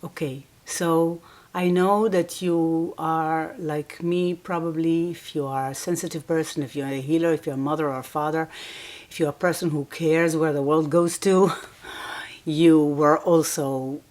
Okay, so I know that you are like me, probably, if you are a sensitive person, if you're a healer, if you're a mother or a father, if you're a person who cares where the world goes to, you were also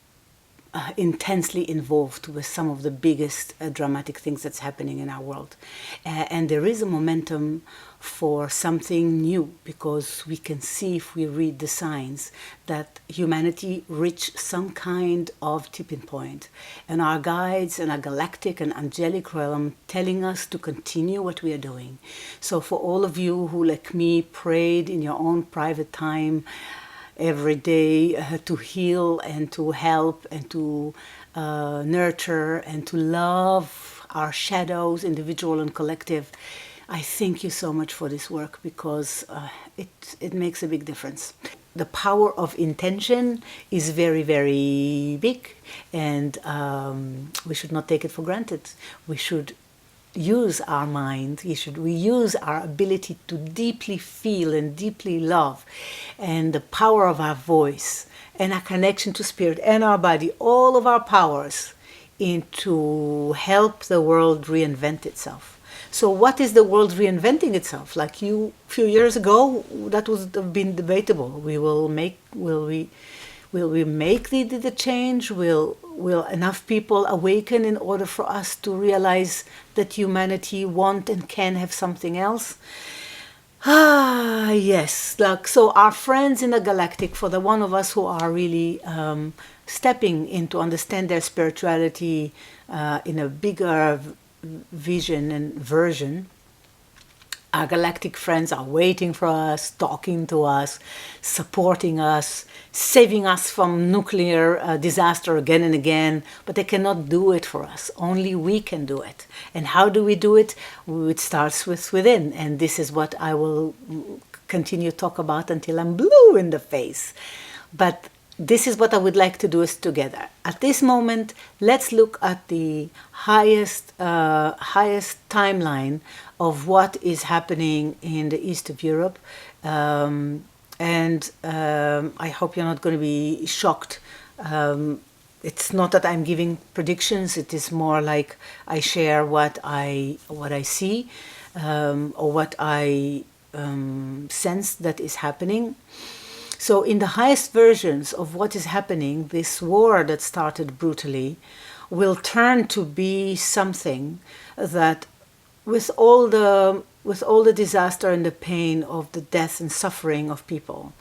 intensely involved with some of the biggest dramatic things that's happening in our world. And there is a momentum for something new, because we can see, if we read the signs, that humanity reached some kind of tipping point. And our guides and our galactic and angelic realm telling us to continue what we are doing. So for all of you who, like me, prayed in your own private time, every day to heal and to help and to nurture and to love our shadows, individual and collective. I thank you so much for this work, because it makes a big difference. The power of intention is very, very big, and we should not take it for granted. We should use our mind, we use our ability to deeply feel and deeply love, and the power of our voice and our connection to spirit and our body, all of our powers, into help the world reinvent itself. So what is the world reinventing itself? Like you, a few years ago, that would have been debatable. Will we make the change? Will enough people awaken in order for us to realize that humanity want and can have something else? Yes. Like, so our friends in the galactic, for the one of us who are really stepping in to understand their spirituality in a bigger vision and version, our galactic friends are waiting for us, talking to us, supporting us, saving us from nuclear disaster again and again, but they cannot do it for us. Only we can do it. And how do we do it? It starts within, and this is what I will continue to talk about until I'm blue in the face. But this is what I would like to do is together. At this moment, let's look at the highest timeline of what is happening in the east of Europe. I hope you're not going to be shocked. It's not that I'm giving predictions. It is more like I share what I see, or what I sense that is happening. So in the highest versions of what is happening, this war that started brutally will turn to be something that, with all the disaster and the pain of the death and suffering of people,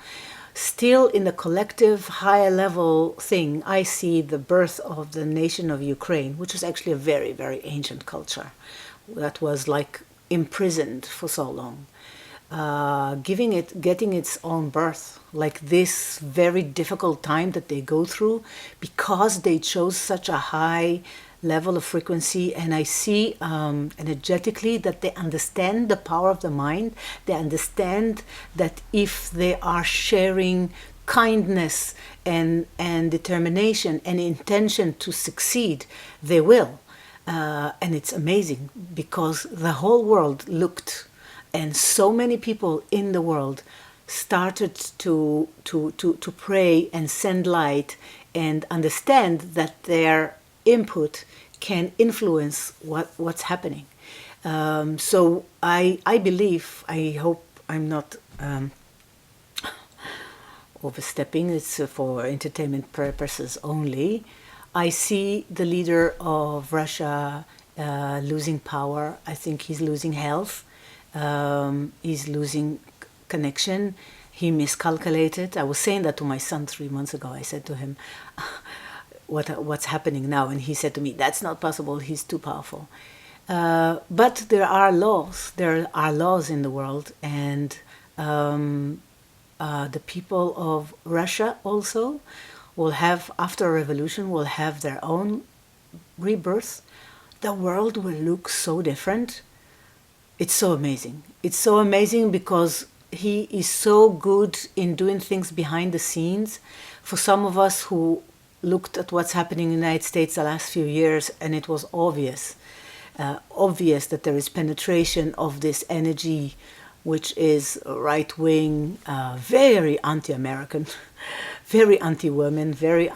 still in the collective higher level thing, I see the birth of the nation of Ukraine, which is actually a very, very ancient culture that was like imprisoned for so long. Getting its own birth, like this very difficult time that they go through, because they chose such a high level of frequency. And I see energetically that they understand the power of the mind. They understand that if they are sharing kindness and determination and intention to succeed, they will. And it's amazing, because the whole world looked, and so many people in the world started to pray and send light and understand that their input can influence what's happening. So I believe, I hope I'm not overstepping, it's for entertainment purposes only. I see the leader of Russia losing power. I think he's losing health. He's losing connection. He miscalculated. I was saying that to my son 3 months ago. I said to him, what's happening now? And he said to me, that's not possible. He's too powerful. But there are laws. There are laws in the world. And the people of Russia also will have, after a revolution, will have their own rebirth. The world will look so different. It's so amazing. It's so amazing because he is so good in doing things behind the scenes. For some of us who looked at what's happening in the United States the last few years, and it was obvious that there is penetration of this energy, which is right-wing, very anti-American, very anti-women, very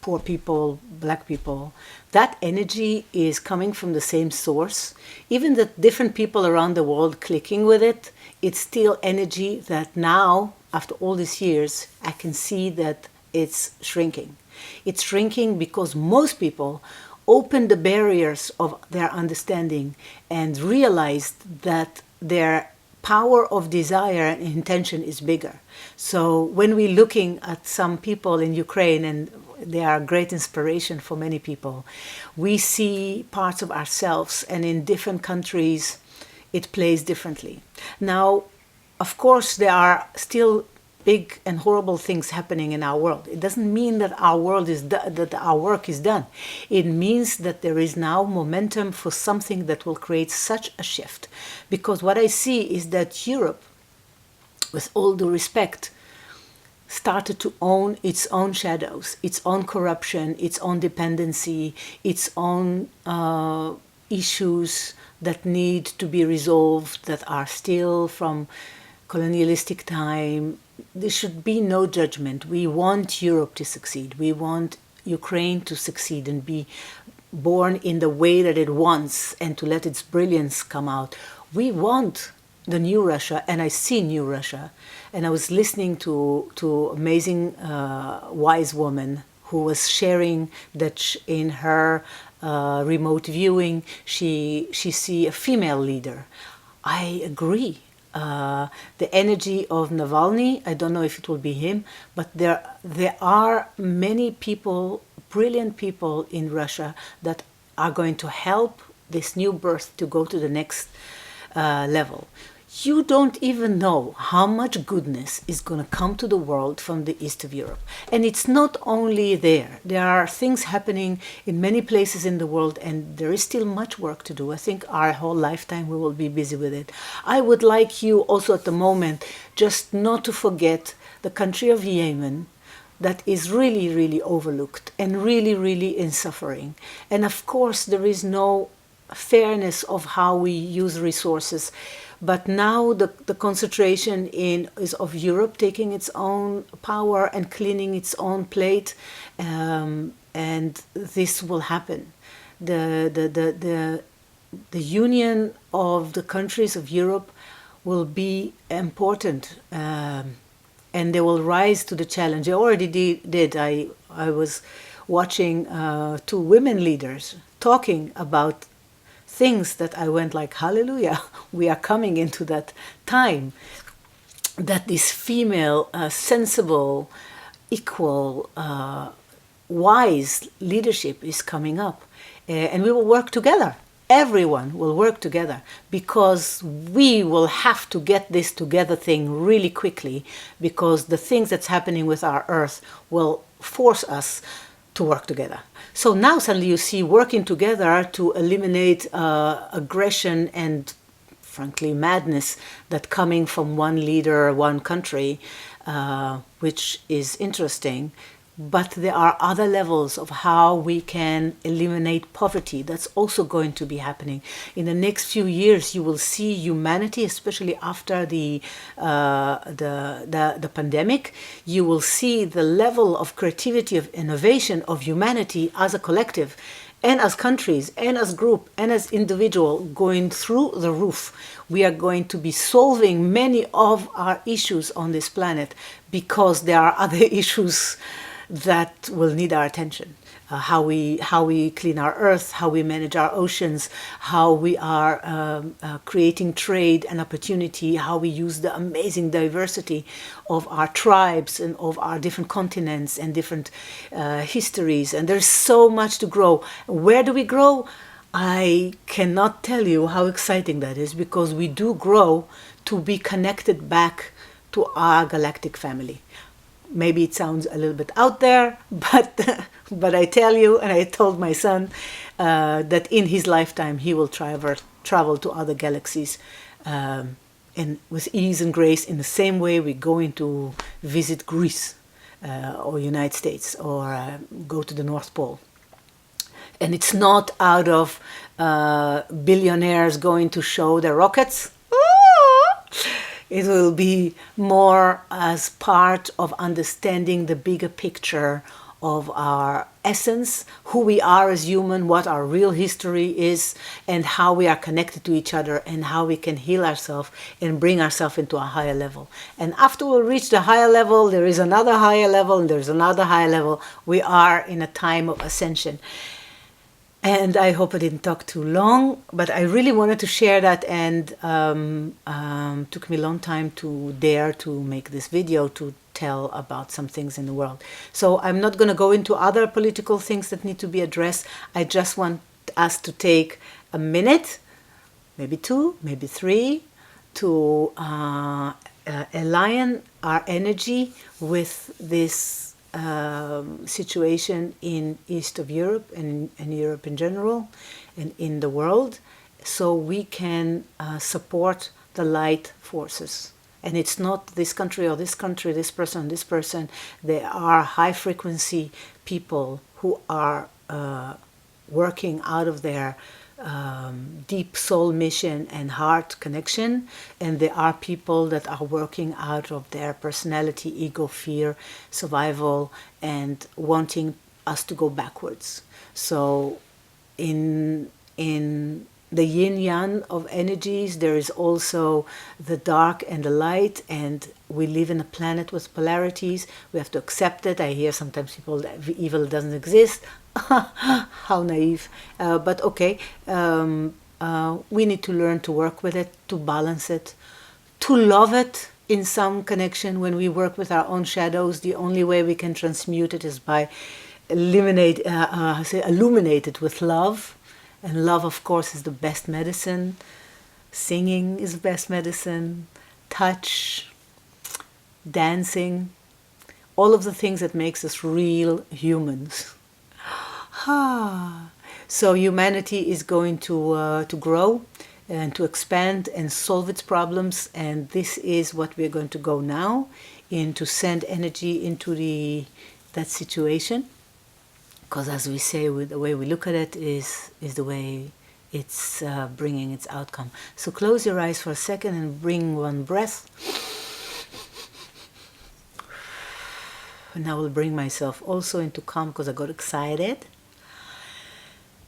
poor people, black people, that energy is coming from the same source. Even the different people around the world clicking with it, it's still energy that now, after all these years, I can see that it's shrinking. It's shrinking because most people opened the barriers of their understanding and realized that their power of desire and intention is bigger. So when we're looking at some people in Ukraine, and they are a great inspiration for many people, we see parts of ourselves, and in different countries it plays differently. Now, of course, there are still big and horrible things happening in our world. It doesn't mean that our world is that our work is done. It means that there is now momentum for something that will create such a shift. Because what I see is that Europe, with all due respect, started to own its own shadows, its own corruption, its own dependency, its own issues that need to be resolved, that are still from colonialistic time. There should be no judgment. We want Europe to succeed. We want Ukraine to succeed and be born in the way that it wants and to let its brilliance come out. We want the new Russia, and I see new Russia. And I was listening to amazing wise woman who was sharing that in her remote viewing she see a female leader. I agree. The energy of Navalny, I don't know if it will be him, but there are many people, brilliant people in Russia that are going to help this new birth to go to the next level. You don't even know how much goodness is going to come to the world from the east of Europe. And it's not only there. There are things happening in many places in the world, and there is still much work to do. I think our whole lifetime we will be busy with it. I would like you also at the moment just not to forget the country of Yemen, that is really, really overlooked and really, really in suffering. And of course, there is no fairness of how we use resources. But now the concentration is of Europe taking its own power and cleaning its own plate, and this will happen. The union of the countries of Europe will be important, and they will rise to the challenge. They already did. I was watching two women leaders talking about things that I went like, hallelujah, we are coming into that time that this female, sensible, equal, wise leadership is coming up. And we will work together. Everyone will work together, because we will have to get this together thing really quickly, because the things that's happening with our earth will force us to work together. So now suddenly you see working together to eliminate aggression and, frankly, madness that coming from one leader, one country, which is interesting. But there are other levels of how we can eliminate poverty. That's also going to be happening. In the next few years, you will see humanity, especially after the pandemic, you will see the level of creativity, of innovation of humanity as a collective, and as countries, and as group, and as individual going through the roof. We are going to be solving many of our issues on this planet, because there are other issues that will need our attention. How we clean our earth, how we manage our oceans, how we are creating trade and opportunity, how we use the amazing diversity of our tribes and of our different continents and different histories. And there's so much to grow. Where do we grow? I cannot tell you how exciting that is, because we do grow to be connected back to our galactic family. Maybe it sounds a little bit out there, but I tell you, and I told my son that in his lifetime he will travel to other galaxies, and with ease and grace, in the same way we're going to visit Greece or United States, or go to the North Pole. And it's not out of billionaires going to show their rockets. It will be more as part of understanding the bigger picture of our essence, who we are as human, what our real history is, and how we are connected to each other, and how we can heal ourselves and bring ourselves into a higher level. And after we reach the higher level, there is another higher level, and there's another higher level. We are in a time of ascension. And I hope I didn't talk too long, but I really wanted to share that, and took me a long time to dare to make this video to tell about some things in the world. So I'm not going to go into other political things that need to be addressed. I just want us to take a minute, maybe 2, maybe 3, to align our energy with this situation in East of Europe and Europe in general and in the world, so we can support the light forces. And it's not this country or this country, this person or this person. There are high frequency people who are working out of their deep soul mission and heart connection, and there are people that are working out of their personality, ego, fear, survival, and wanting us to go backwards. So in the yin-yang of energies, there is also the dark and the light, and we live in a planet with polarities. We have to accept it. I hear sometimes people that evil doesn't exist. How naive. But okay, we need to learn to work with it, to balance it, to love it in some connection. When we work with our own shadows, the only way we can transmute it is by illuminate it with love. And love, of course, is the best medicine. Singing is the best medicine. Touch, dancing, all of the things that makes us real humans. So humanity is going to grow and to expand and solve its problems, and this is what we're going to go now in, to send energy into that situation. Because as we say, the way we look at it is the way it's bringing its outcome. So close your eyes for a second and bring one breath. And I will bring myself also into calm because I got excited.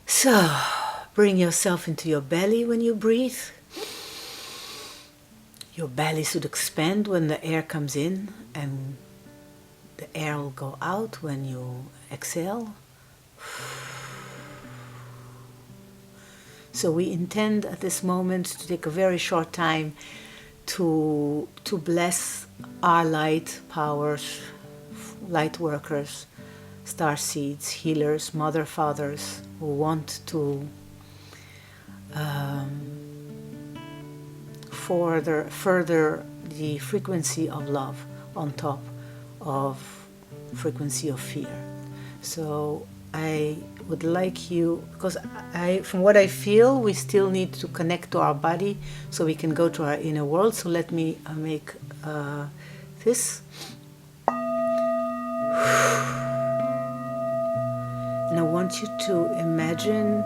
So bring yourself into your belly when you breathe. Your belly should expand when the air comes in, and the air will go out when you exhale. So we intend at this moment to take a very short time to bless our light powers, light workers, star seeds, healers, mother, fathers who want to further the frequency of love on top of frequency of fear. So I would like you, because from what I feel, we still need to connect to our body so we can go to our inner world. So let me make this. And I want you to imagine,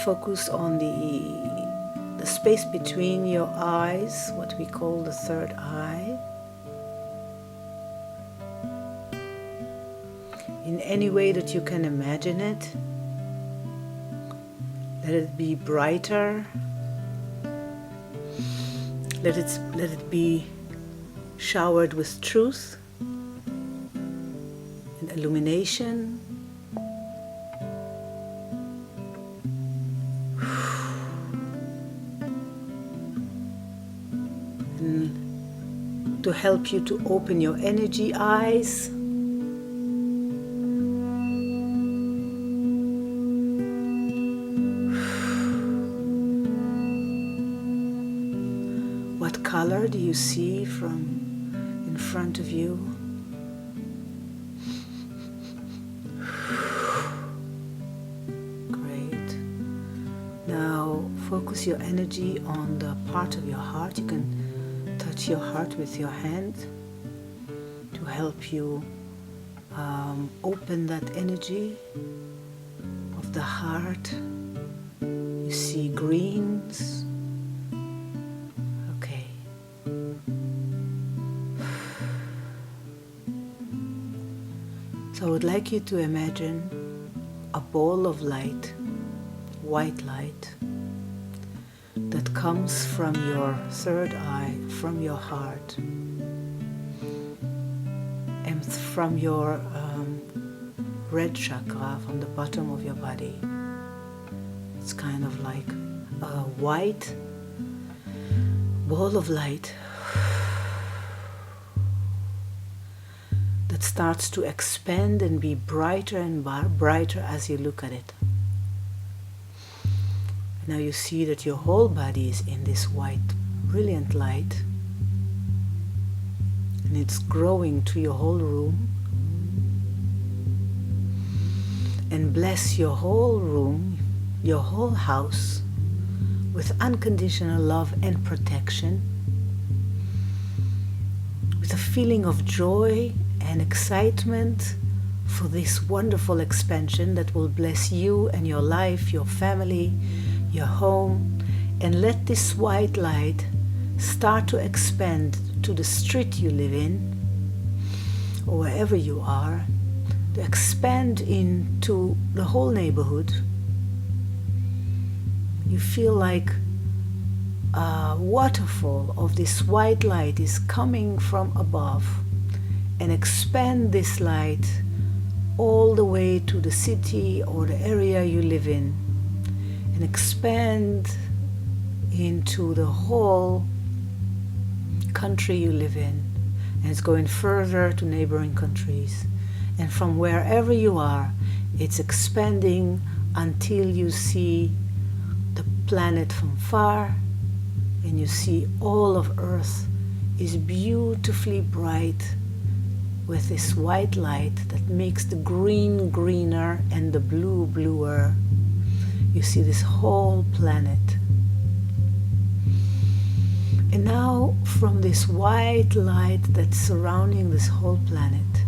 focus on the space between your eyes, what we call the third eye. In any way that you can imagine it. Let it be brighter. Let it be showered with truth and illumination. And to help you to open your energy eyes. What color do you see from in front of you? Great. Now focus your energy on the part of your heart. You can touch your heart with your hand to help you open that energy of the heart. You see greens. Okay. So I would like you to imagine a ball of light, white light, that comes from your third eye, from your heart, and from your red chakra, from the bottom of your body. It's kind of like a white ball of light that starts to expand and be brighter and brighter as you look at it. Now you see that your whole body is in this white, brilliant light, and it's growing to your whole room, and bless your whole room, your whole house, with unconditional love and protection, with a feeling of joy and excitement for this wonderful expansion that will bless you and your life, your family, your home. And let this white light start to expand to the street you live in, or wherever you are, to expand into the whole neighborhood. You feel like a waterfall of this white light is coming from above, and expand this light all the way to the city or the area you live in, and expand into the whole country you live in, and it's going further to neighboring countries, and from wherever you are, it's expanding until you see the planet from far, and you see all of Earth is beautifully bright with this white light that makes the green greener and the blue bluer. You see this whole planet. And now from this white light that's surrounding this whole planet,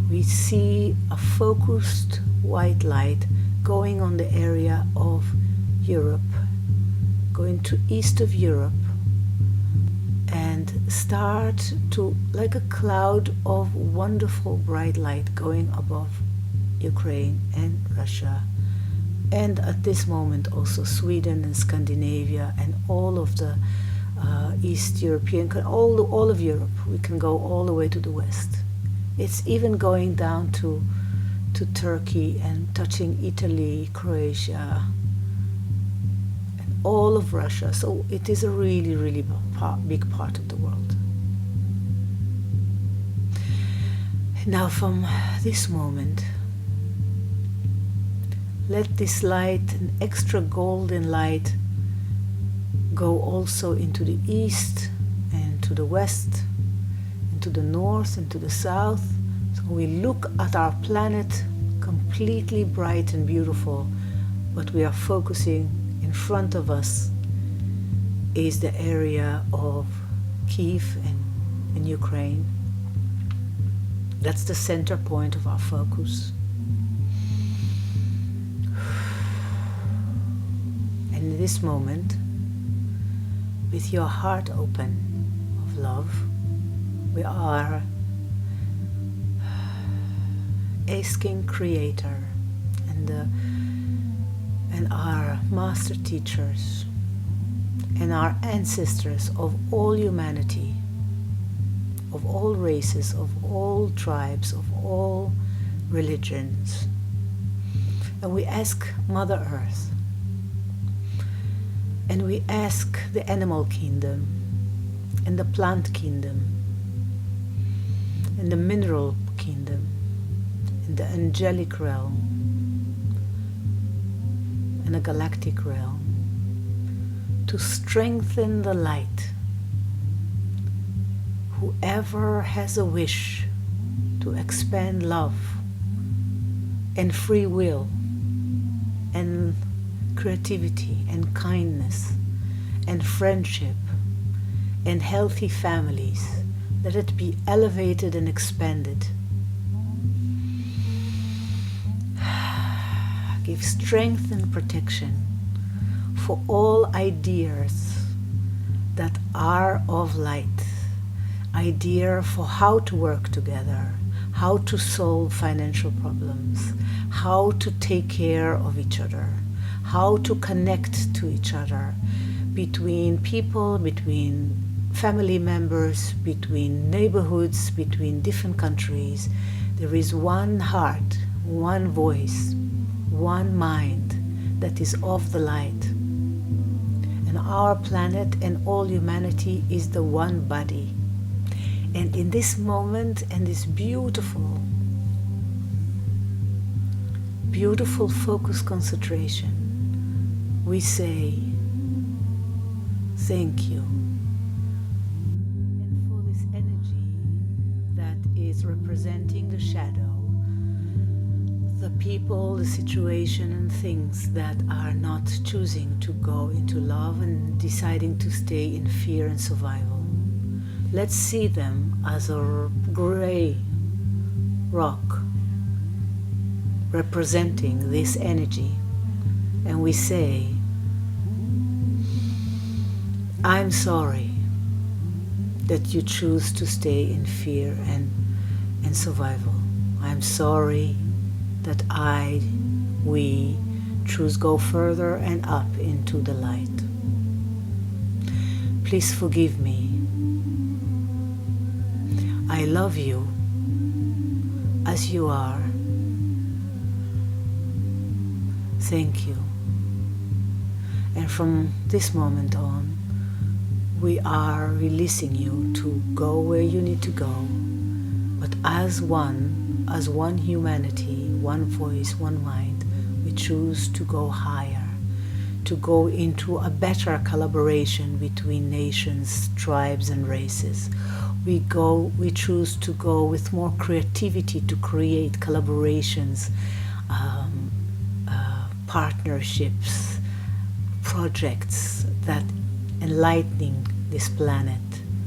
we see a focused white light going on the area of Europe, going to east of Europe, and start to, like a cloud of wonderful bright light going above Ukraine and Russia, and at this moment also Sweden and Scandinavia and all of the East European, all of Europe. We can go all the way to the west. It's even going down to Turkey and touching Italy, Croatia, and all of Russia. So it is a really, really big part of the world. Now from this moment, let this light, an extra golden light, go also into the east and to the west, into the north and to the south. So we look at our planet completely bright and beautiful, but we are focusing in front of us is the area of Kiev and Ukraine. That's the center point of our focus. And in this moment, with your heart open of love, we are asking Creator and our master teachers and our ancestors of all humanity, of all races, of all tribes, of all religions. And we ask Mother Earth, and we ask the animal kingdom, and the plant kingdom, and the mineral kingdom, and the angelic realm, and the galactic realm, to strengthen the light. Whoever has a wish to expand love and free will and creativity and kindness and friendship and healthy families, let it be elevated and expanded. Give strength and protection for all ideas that are of light, idea for how to work together, how to solve financial problems, how to take care of each other, how to connect to each other, between people, between family members, between neighborhoods, between different countries. There is one heart, one voice, one mind that is of the light. And our planet and all humanity is the one body. And in this moment and this beautiful, beautiful focus concentration, we say, thank you. And for this energy that is representing the shadow, the people, the situation and things that are not choosing to go into love and deciding to stay in fear and survival. Let's see them as a gray rock representing this energy. And we say, I'm sorry that you choose to stay in fear and survival. I'm sorry that we choose go further and up into the light. Please forgive me. I love you as you are. Thank you. And from this moment on, we are releasing you to go where you need to go, but as one humanity, one voice, one mind, we choose to go higher, to go into a better collaboration between nations, tribes and races. We choose to go with more creativity to create collaborations, partnerships, projects that enlightening this planet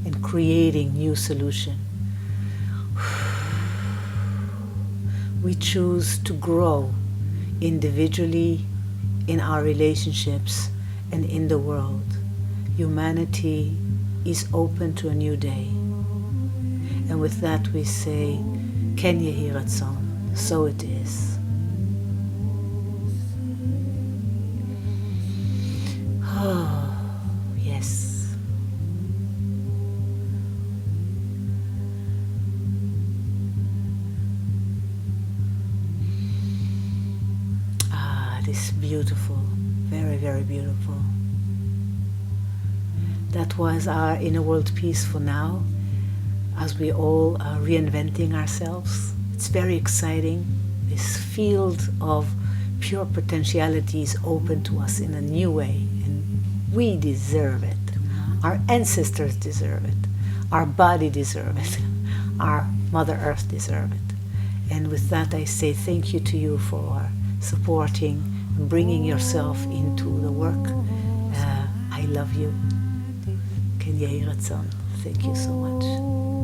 and creating new solutions. We choose to grow individually, in our relationships, and in the world. Humanity is open to a new day. And with that we say, Ken Yehi Ratzon, so it is. Oh, yes. This beautiful, very, very beautiful. That was our inner world piece for now, as we all are reinventing ourselves. It's very exciting. This field of pure potentiality is open to us in a new way, and we deserve it. Our ancestors deserve it. Our body deserves it. Our Mother Earth deserves it. And with that I say thank you to you for supporting and bringing yourself into the work. I love you. Ken Yehi Ratzon. Thank you so much.